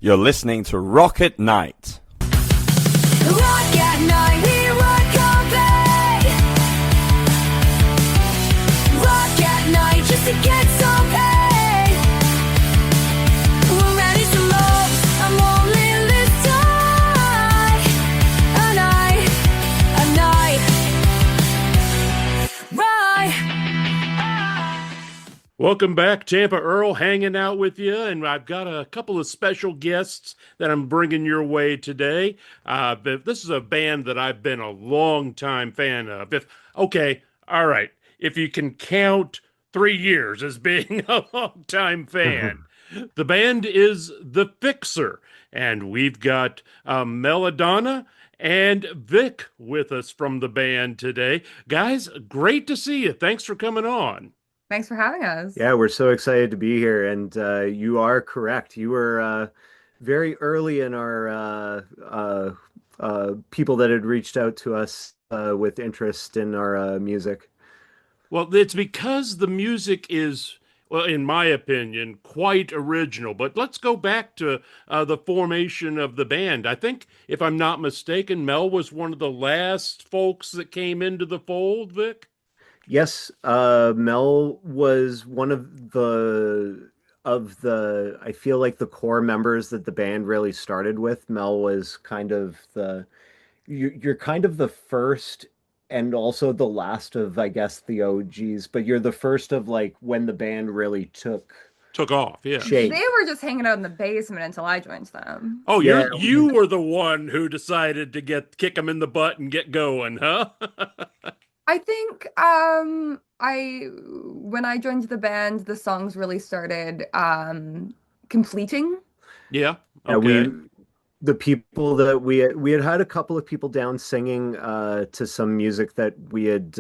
You're listening to Rock at Night. Rock at night, we rock all day. Rock at night, just to get some pay. We're ready to love, I'm only this time. A night, right. Welcome back, Tampa Earl, hanging out with you, and I've got a couple of special guests that I'm bringing your way today. But this is a band that I've been a long time fan of. All right, if you can count 3 years as being a long time fan. The band is The Fixer, and we've got Melodonna and Vic with us from the band today. Guys, great to see you. Thanks for coming on. Thanks for having us. Yeah, we're so excited to be here, and you are correct. You were very early in our people that had reached out to us with interest in our music. Well, it's because the music is, well, in my opinion, quite original. But let's go back to the formation of the band. I think, if I'm not mistaken, Mel was one of the last folks that came into the fold, Vic? Yes, Mel was one of the I feel like the core members that the band really started with. Mel was kind of you're kind of the first and also the last of, I guess, the OGs, but you're the first of like when the band really took Off, yeah. shape. They were just hanging out in the basement until I joined them. Oh, Yeah. you were the one who decided to kick them in the butt and get going, huh? I think when I joined the band, the songs really started completing. Yeah. Yeah, Okay. the people that we had a couple of people down singing to some music that we had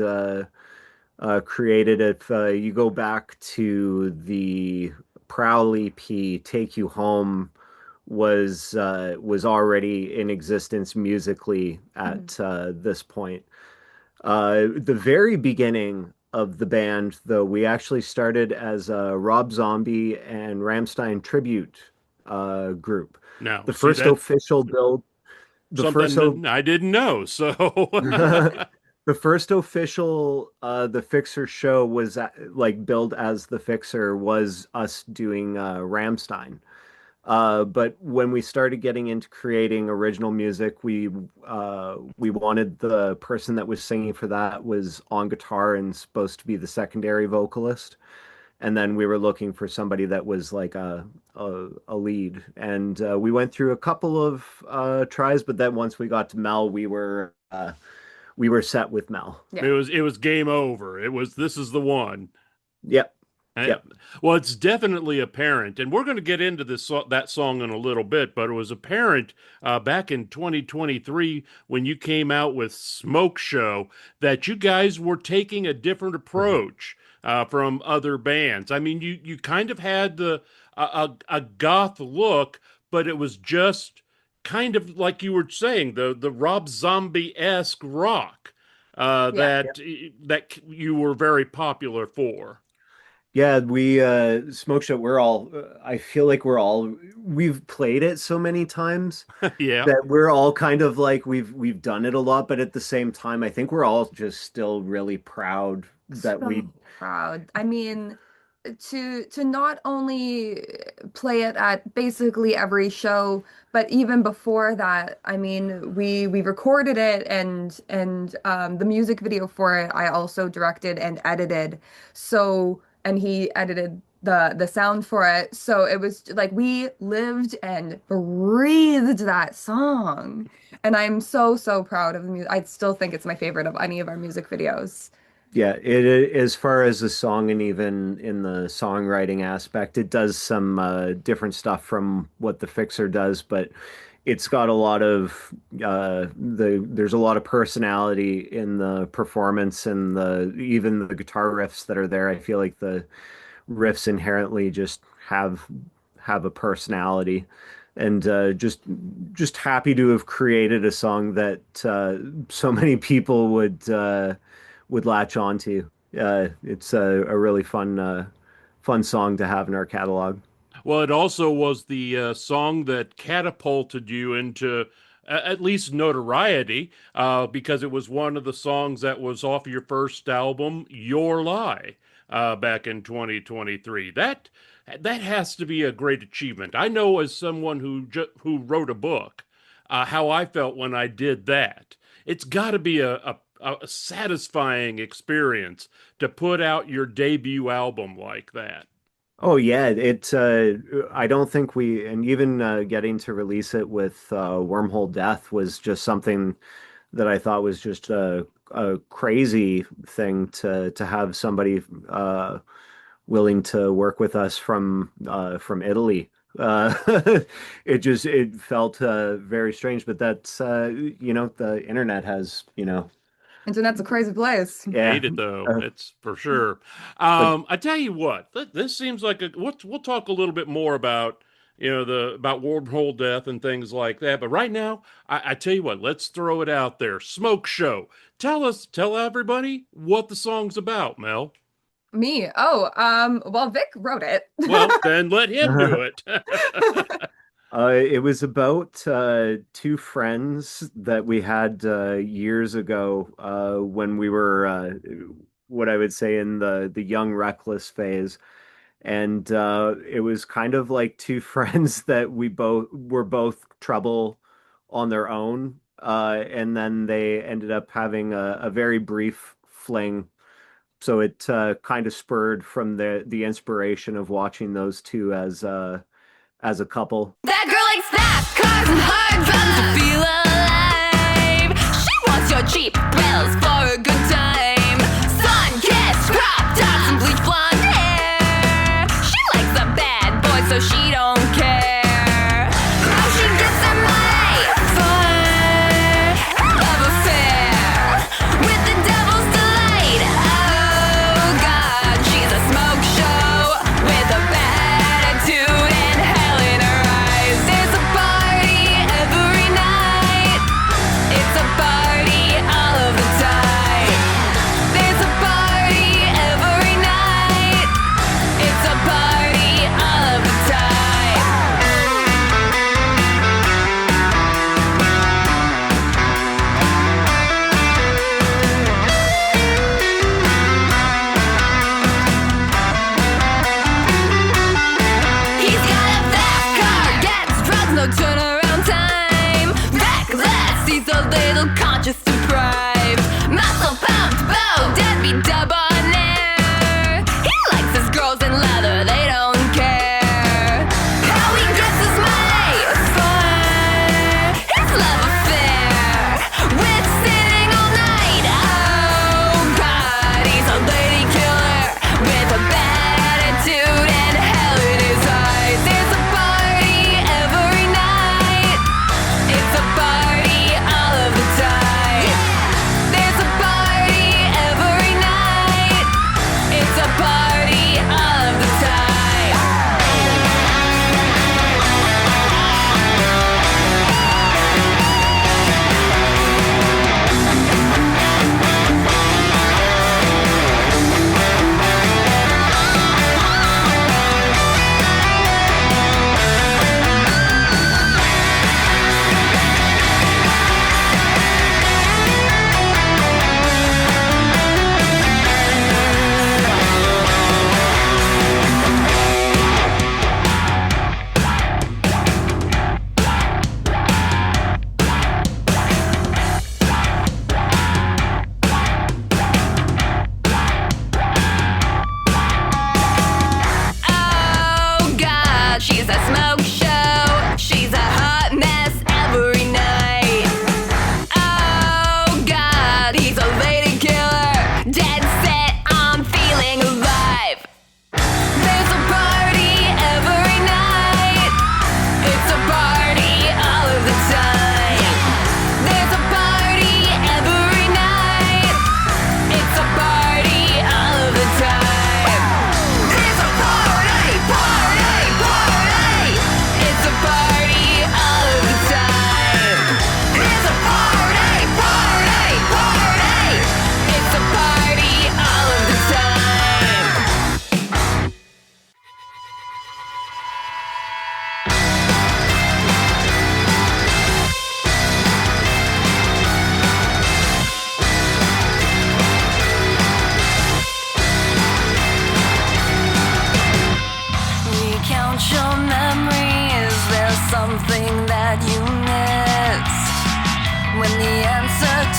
created. If you go back to the Prowl EP, "Take You Home" was already in existence musically at this point. The very beginning of the band, though, we actually started as a Rob Zombie and Rammstein tribute group. Now, The see, first that's official build, the something first o- that I didn't know. So, the first official The Fixer show was like billed as The Fixer was us doing Rammstein. But when we started getting into creating original music, we wanted the person that was singing for that was on guitar and supposed to be the secondary vocalist. And then we were looking for somebody that was like a lead. And we went through a couple of tries, but then once we got to Mel, we were set with Mel. Yeah. it was game over. This is the one. Yep. Eh, Yep. Well, it's definitely apparent, and we're going to get into that song in a little bit. But it was apparent back in 2023 when you came out with Smoke Show that you guys were taking a different approach from other bands. I mean, you kind of had a goth look, but it was just kind of like you were saying, the Rob Zombie-esque rock Yeah. that you were very popular for. Yeah, we Smoke Show, I feel like we've played it so many times Yeah. that we're all kind of like we've done it a lot, but at the same time, I think we're all just still really proud that we So proud. I mean, to not only play it at basically every show, but even before that, I mean, we recorded it and the music video for it I also directed and edited. So and he edited the sound for it. So it was like we lived and breathed that song. And I'm so proud of the music. I still think it's my favorite of any of our music videos. Yeah, as far as the song and even in the songwriting aspect, it does some different stuff from what the Fixer does, but it's got a lot of there's a lot of personality in the performance and even the guitar riffs that are there. I feel like the riffs inherently just have a personality, and just happy to have created a song that so many people would latch onto. It's a really fun song to have in our catalog. Well, it also was the song that catapulted you into at least notoriety, because it was one of the songs that was off your first album, Your Lie, back in 2023. That has to be a great achievement. I know as someone who wrote a book, how I felt when I did that. It's got to be a satisfying experience to put out your debut album like that. Oh yeah, I don't think and even getting to release it with Wormhole Death was just something that I thought was just a crazy thing to have somebody willing to work with us from Italy. Uh, it felt very strange, but that's the internet has Internet's a crazy place. yeah. Hate it though. Uh, It's for sure. but I tell you what, this seems like we'll talk a little bit more about about Wormhole Death and things like that. But right now, I tell you what, let's throw it out there. Smoke Show. Tell everybody what the song's about, Mel. Me? Oh, well, Vic wrote it. Well, then let him do it. It was about two friends that we had years ago when we were what I would say in the young reckless phase, and it was kind of like two friends that we both were both trouble on their own, and then they ended up having a very brief fling. So it kind of spurred from the inspiration of watching those two as a couple. That girl likes fast cars and hard drugs to feel alive. She wants your cheap thrills for a good time. Sun-kissed crop tops and bleach blonde hair. She likes a bad boy, so she don't care how she gets her money for her love affair with the devil's delight. Oh God, she's a smoke show with a bad attitude and hell in her eyes. There's a party every night. It's a party all of the time.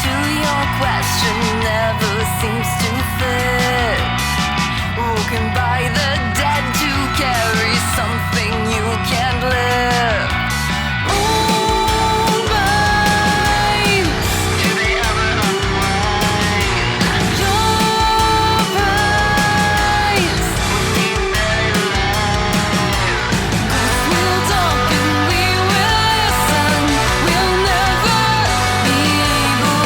to your question never seems to fit. Woken by the dead to carry something you can't lift. Moonlight, do they ever unwind? Your eyes, we'll talk and we will listen. We'll never be able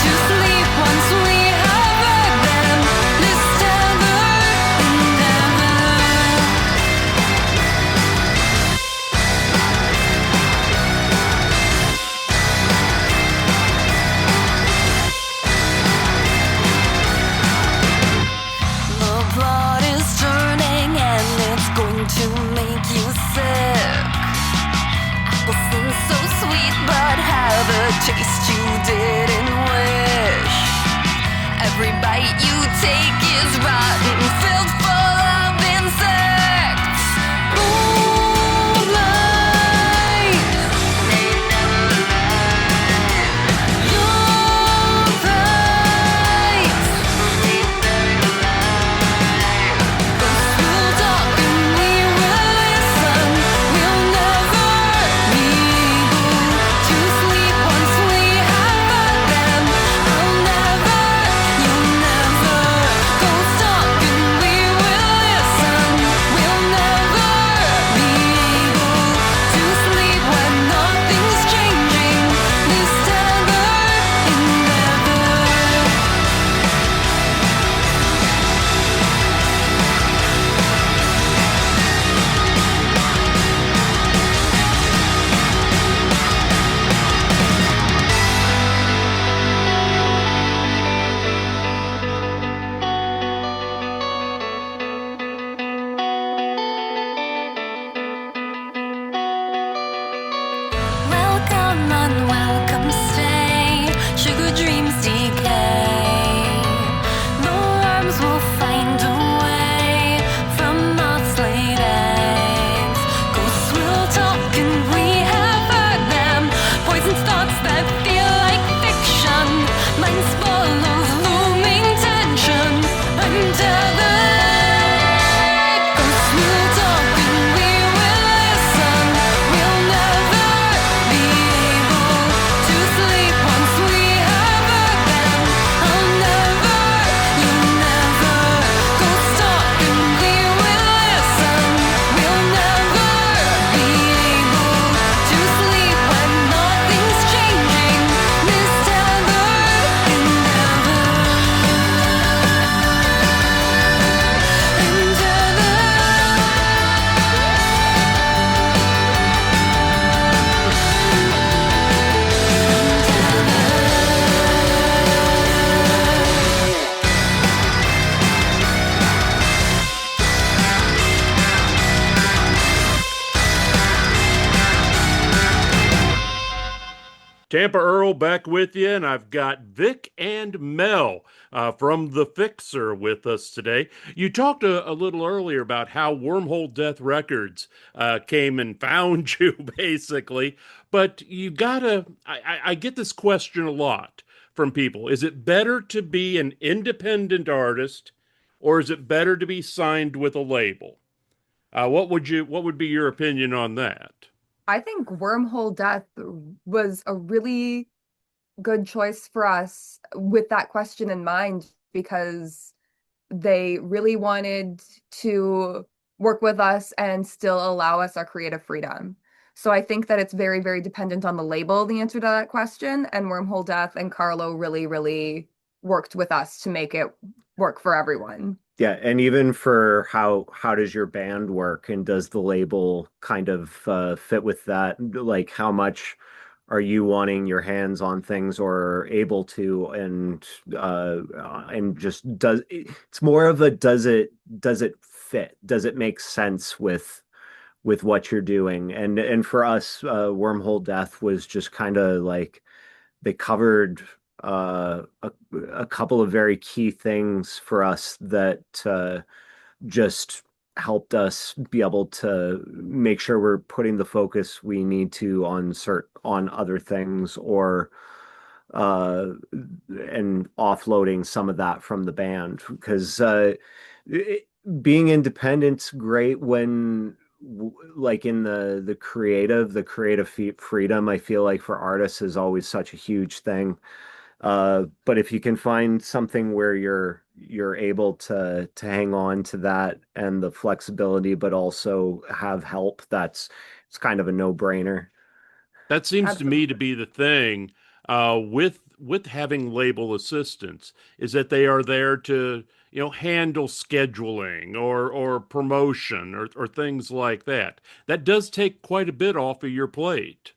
to sleep once we have heard them. This ever and ever. The plot is turning and it's going to make you sick. Apples seem so sweet but have a taste you didn't wish. Every bite you take is rotten, filled full of insects. Moonlight, they never lie. Your eyes, we'll talk and we will listen. We'll never be able to sleep once we have heard them. I'll never, you'll never go talk and we will listen. We'll never be able to sleep when nothing's changing. This ever and ever. Welcome, unwelcome, stay. Sugar dreams decay. The worms will find a way from moth's laid eggs. Ghosts will talk and we have heard them. Poisoned thoughts that feel like fiction. Minds full of looming tension. Untethered. Ghosts will talk and we will listen. We'll never be able to sleep once we have heard them. I'll never, you'll never go talk and we will listen. We'll never be able to sleep when nothing's changing. This ever and ever and ever. Tampa Earl back with you, and I've got Vic and Mel from The Fixer with us today. You talked a little earlier about how Wormhole Death Records came and found you, basically. But you gotta, I get this question a lot from people. Is it better to be an independent artist, or is it better to be signed with a label? What would be your opinion on that? I think Wormhole Death was a really good choice for us with that question in mind because they really wanted to work with us and still allow us our creative freedom. So I think that it's very, very dependent on the label, the answer to that question. And Wormhole Death and Carlo really, really worked with us to make it work for everyone. Yeah, and even for how does your band work, and does the label kind of fit with that? Like, how much are you wanting your hands on things or able to, and just it's more of a does it fit? Does it make sense with what you're doing? And for us, Wormhole Death was just kind of like they covered a couple of very key things for us that just helped us be able to make sure we're putting the focus we need to on other things, or uh, and offloading some of that from the band because it, being independent's great when like in the creative freedom. I feel like for artists is always such a huge thing. But if you can find something where you're able to hang on to that and the flexibility, but also have help, it's kind of a no-brainer. That seems to me to Absolutely. be the thing with having label assistants is that they are there to handle scheduling or promotion or things like that. That does take quite a bit off of your plate.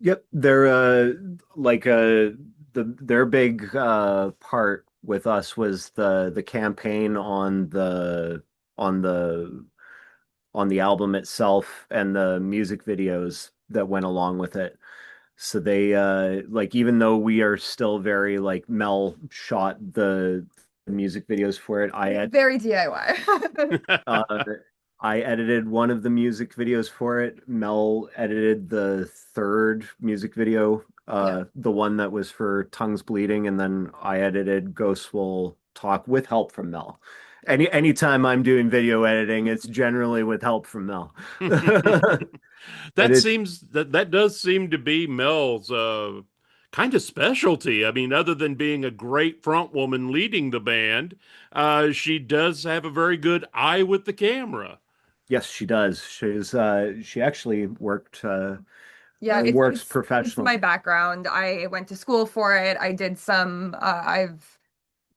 Yep, they're like their big part with us was the campaign on the on the album itself and the music videos that went along with it. So they like even though we are still very like Mel shot the music videos for it, Very DIY. uh I edited one of the music videos for it. Mel edited the third music video, Yeah. the one that was for Tongues Bleeding, and then I edited Ghosts Will Talk with help from Mel. Anytime I'm doing video editing, it's generally with help from Mel. But That it seems that does seem to be Mel's kind of specialty. I mean, other than being a great front woman leading the band, she does have a very good eye with the camera. Yes, she does. She actually Yeah, works it's my professionally. background. I went to school for it. I did some I've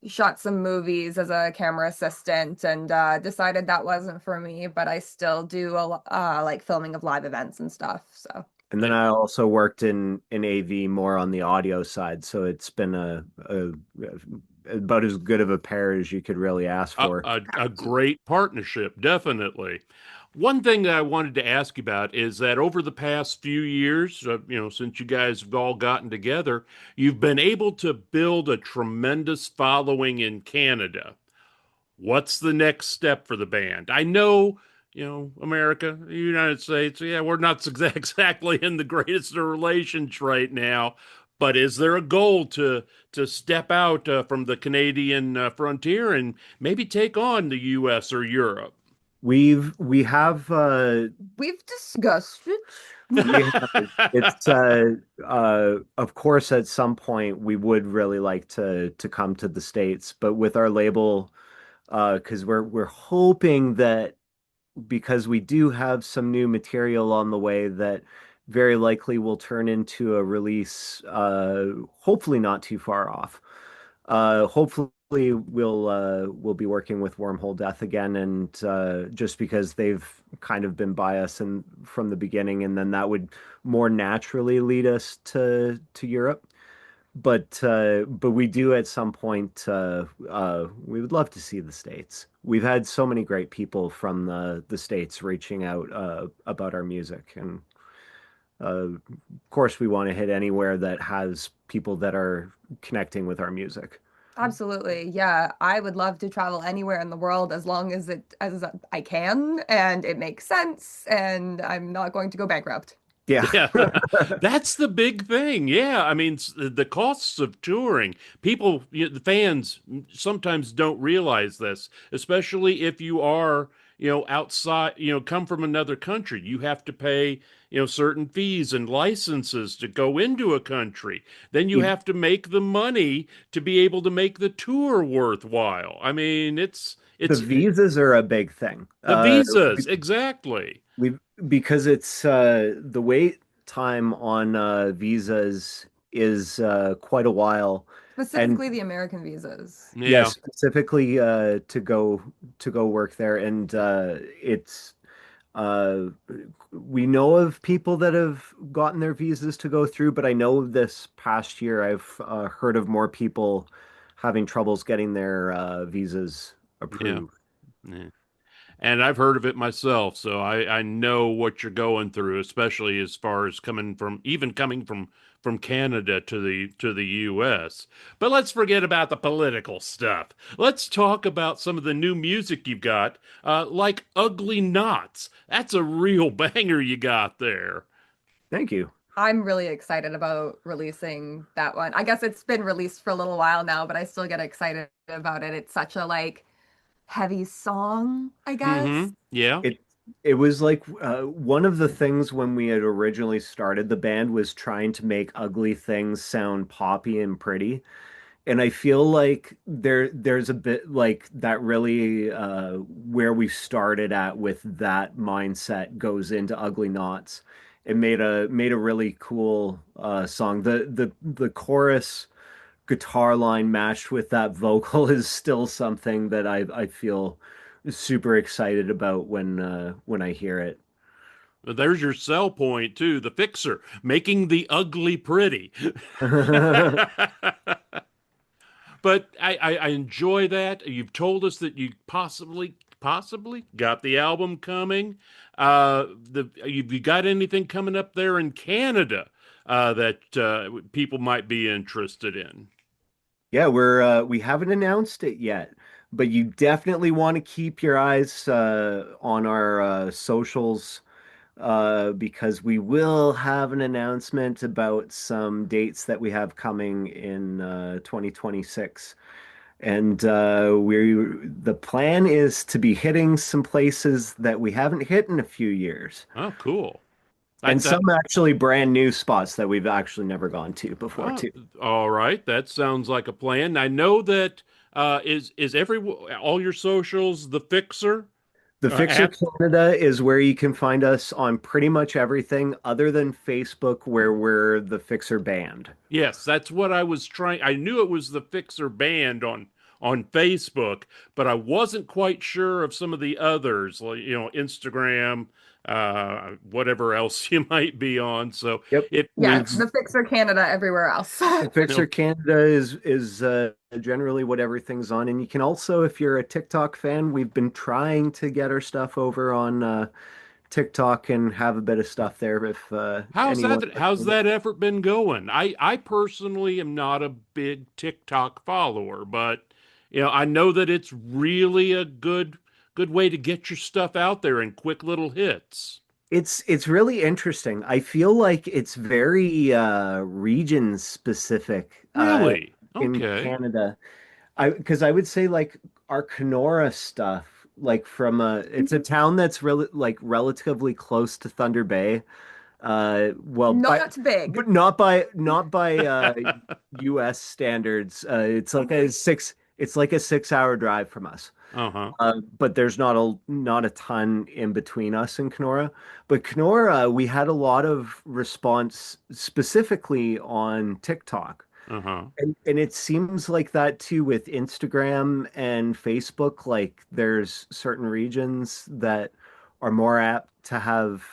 shot some movies as a camera assistant and decided that wasn't for me, but I still do like filming of live events and stuff. So And then I also worked in AV more on the audio side, so it's been a about as good of a pair as you could really ask for. A great partnership, definitely. One thing that I wanted to ask you about is that over the past few years, since you guys have all gotten together, you've been able to build a tremendous following in Canada. What's the next step for the band? I know, America, the United States, yeah, we're not exactly in the greatest of relations right now, but is there a goal to step out from the Canadian frontier and maybe take on the US or Europe? We have we've discussed it. we have, it's of course at some point we would really like to come to the States, but with our label because we're hoping that because we do have some new material on the way that very likely will turn into a release, hopefully not too far off. Hopefully we'll be working with Wormhole Death again, and just because they've kind of been by us and from the beginning, and then that would more naturally lead us to Europe. But we do at some point we would love to see the States. We've had so many great people from the States reaching out about our music, and of course we want to hit anywhere that has people that are connecting with our music. Absolutely. Yeah, I would love to travel anywhere in the world as long as it as I can and it makes sense and I'm not going to go bankrupt. Yeah. Yeah, that's the big thing. Yeah, I mean, the costs of touring, the fans sometimes don't realize this, especially if you are, outside, come from another country. You have to pay, certain fees and licenses to go into a country. Then you Ev- have to make the money to be able to make the tour worthwhile. I mean, the it's visas are a big thing. the visas, exactly. We because it's the wait time on visas is quite a while, and Specifically the American visas. yes, Yeah. specifically to go work there, and it's uh, we know of people that have gotten their visas to go through, but I know this past year I've heard of more people having troubles getting their visas Yeah. approved. Yeah. And I've heard of it myself, so I know what you're going through, especially as far as coming from Canada to the US. But let's forget about the political stuff. Let's talk about some of the new music you've got, like Ugly Knots. That's a real banger you got there. Thank you. I'm really excited about releasing that one. I guess it's been released for a little while now, but I still get excited about it. It's such a like heavy song, I guess. Yeah. It it was like one of the things when we had originally started the band was trying to make ugly things sound poppy and pretty. And I feel like there's a bit like that really where we started at with that mindset goes into Ugly Knots. It made a really cool song. The chorus guitar line matched with that vocal is still something that I feel super excited about when I hear it. There's your sell point too, the fixer, making the ugly pretty. But I enjoy that. You've told us that you possibly got the album coming. You got anything coming up there in Canada that people might be interested in? Yeah, we haven't announced it yet, but you definitely want to keep your eyes on our socials because we will have an announcement about some dates that we have coming in 2026. And the plan is to be hitting some places that we haven't hit in a few years, Oh, cool. and That, some actually brand new spots that we've actually never gone to before oh, too. all right. That sounds like a plan. I know that is every all your socials the fixer The Fixer app? Canada is where you can find us on pretty much everything other than Facebook, where we're the Fixer Band. Yes, that's what I was trying. I knew it was the Fixer Band on Facebook, but I wasn't quite sure of some of the others, like Instagram, whatever else you might be on. So Yep. it Yeah, it's the Fixer Canada everywhere else. The Fixer Canada is generally what everything's on, and you can also, if you're a TikTok fan, we've been trying to get our stuff over on TikTok and have a bit of stuff there. If anyone, how's that effort been going? I personally am not a big TikTok follower, but I know that it's really a good way to get your stuff out there in quick little hits. it's really interesting. I feel like it's very region specific Really? in Okay. Canada. Because I would say like our Kenora stuff, like from it's a town that's really like relatively close to Thunder Bay. Well, Not big. but not by U.S. standards. It's like a 6 hour drive from us. Uh-huh. But there's not a ton in between us and Kenora. But Kenora, we had a lot of response specifically on TikTok. Uh-huh. And it seems like that too with Instagram and Facebook. Like there's certain regions that are more apt to have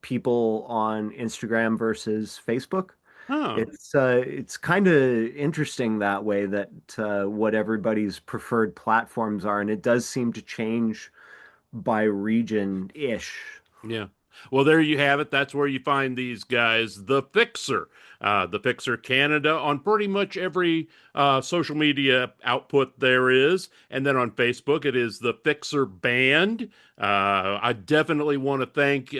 people on Instagram versus Facebook. Huh. It's kind of interesting that way that what everybody's preferred platforms are, and it does seem to change by region-ish. Yeah. Well, there you have it. That's where you find these guys, the Fixer Canada, on pretty much every social media output there is. And then on Facebook, it is the Fixer Band. I definitely want to thank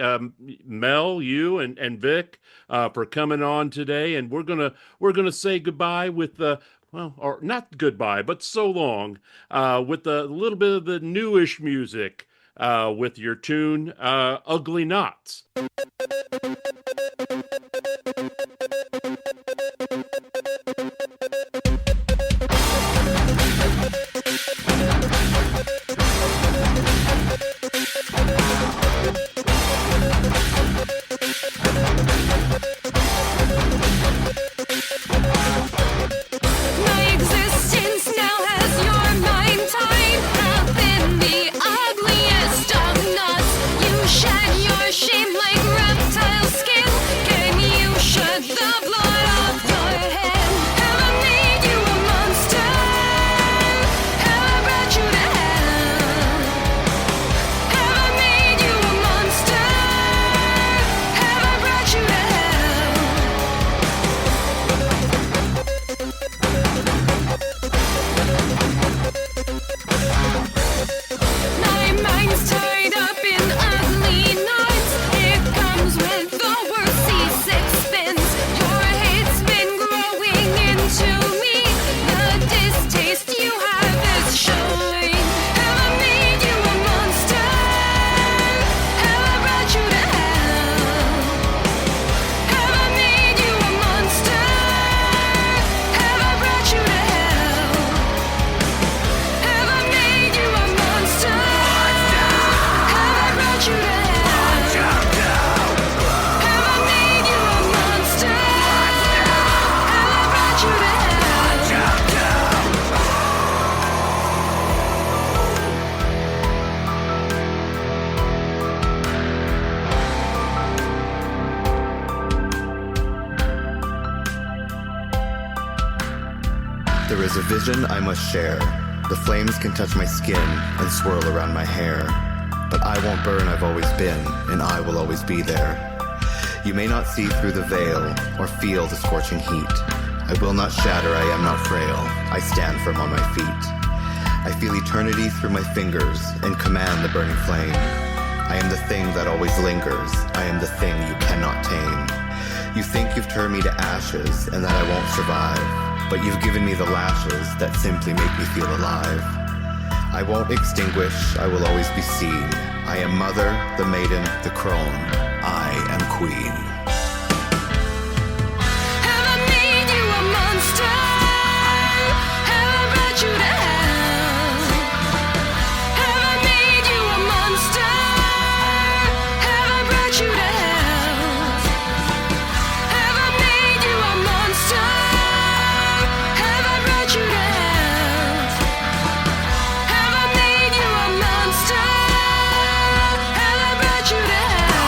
Mel, you, and Vic for coming on today. And we're gonna say goodbye with the. Well, or not goodbye, but so long, with a little bit of the newish music with your tune, Ugly Knots. My existence now has your mind tied up in the ugliest of knots. You shed your shame like reptiles There is a vision I must share. The flames can touch my skin and swirl around my hair. But I won't burn, I've always been, and I will always be there. You may not see through the veil or feel the scorching heat. I will not shatter, I am not frail. I stand firm on my feet. I feel eternity through my fingers and command the burning flame. I am the thing that always lingers. I am the thing you cannot tame. You think you've turned me to ashes and that I won't survive, but you've given me the lashes that simply make me feel alive. I won't extinguish, I will always be seen. I am mother, the maiden, the crone. I am queen. Have I made you a monster? Have I brought you to hell? Have I made you a monster? Have I brought you to hell? Have I made you a monster? Have I brought you to hell? Have I made you a monster? Have I brought you to hell?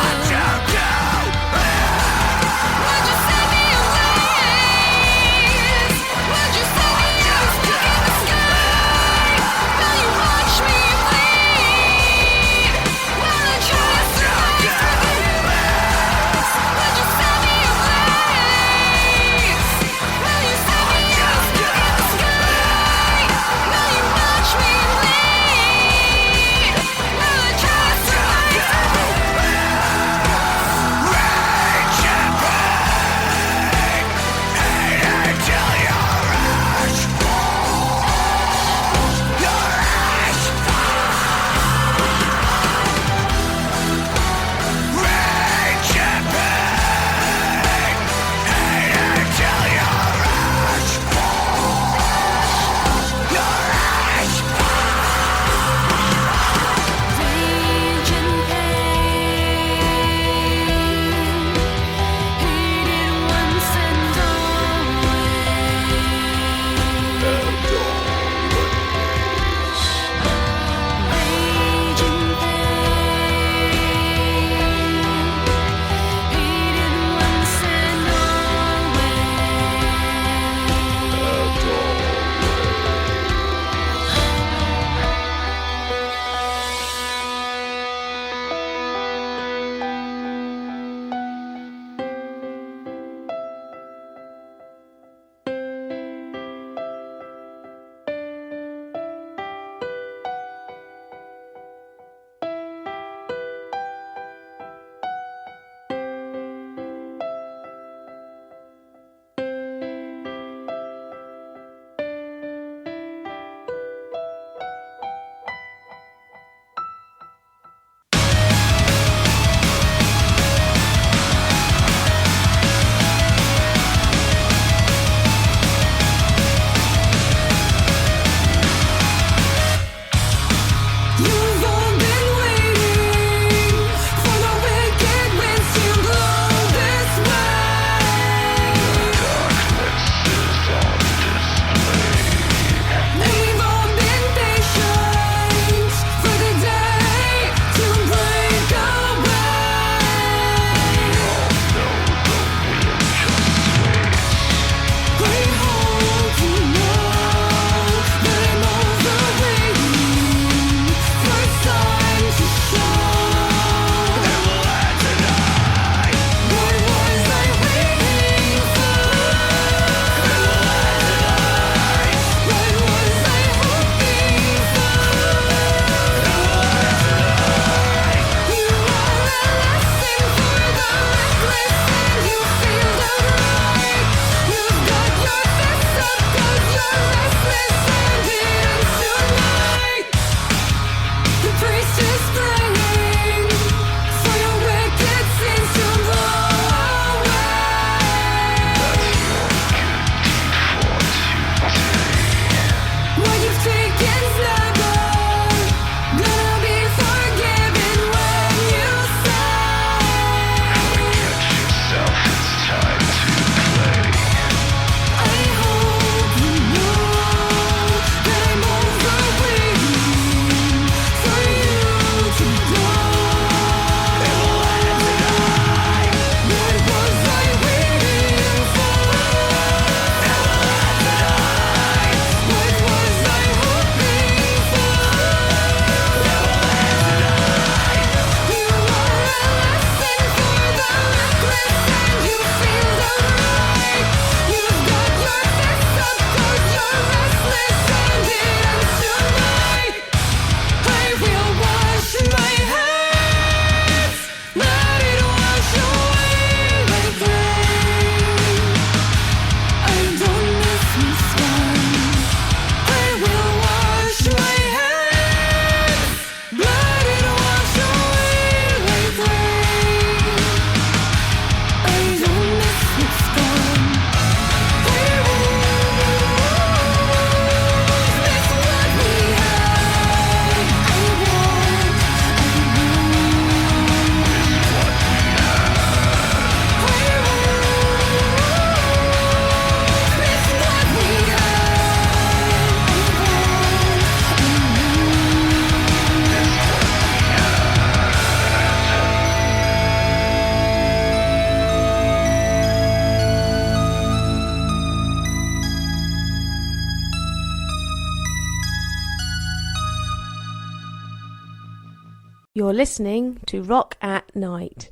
You're listening to Rock at Night.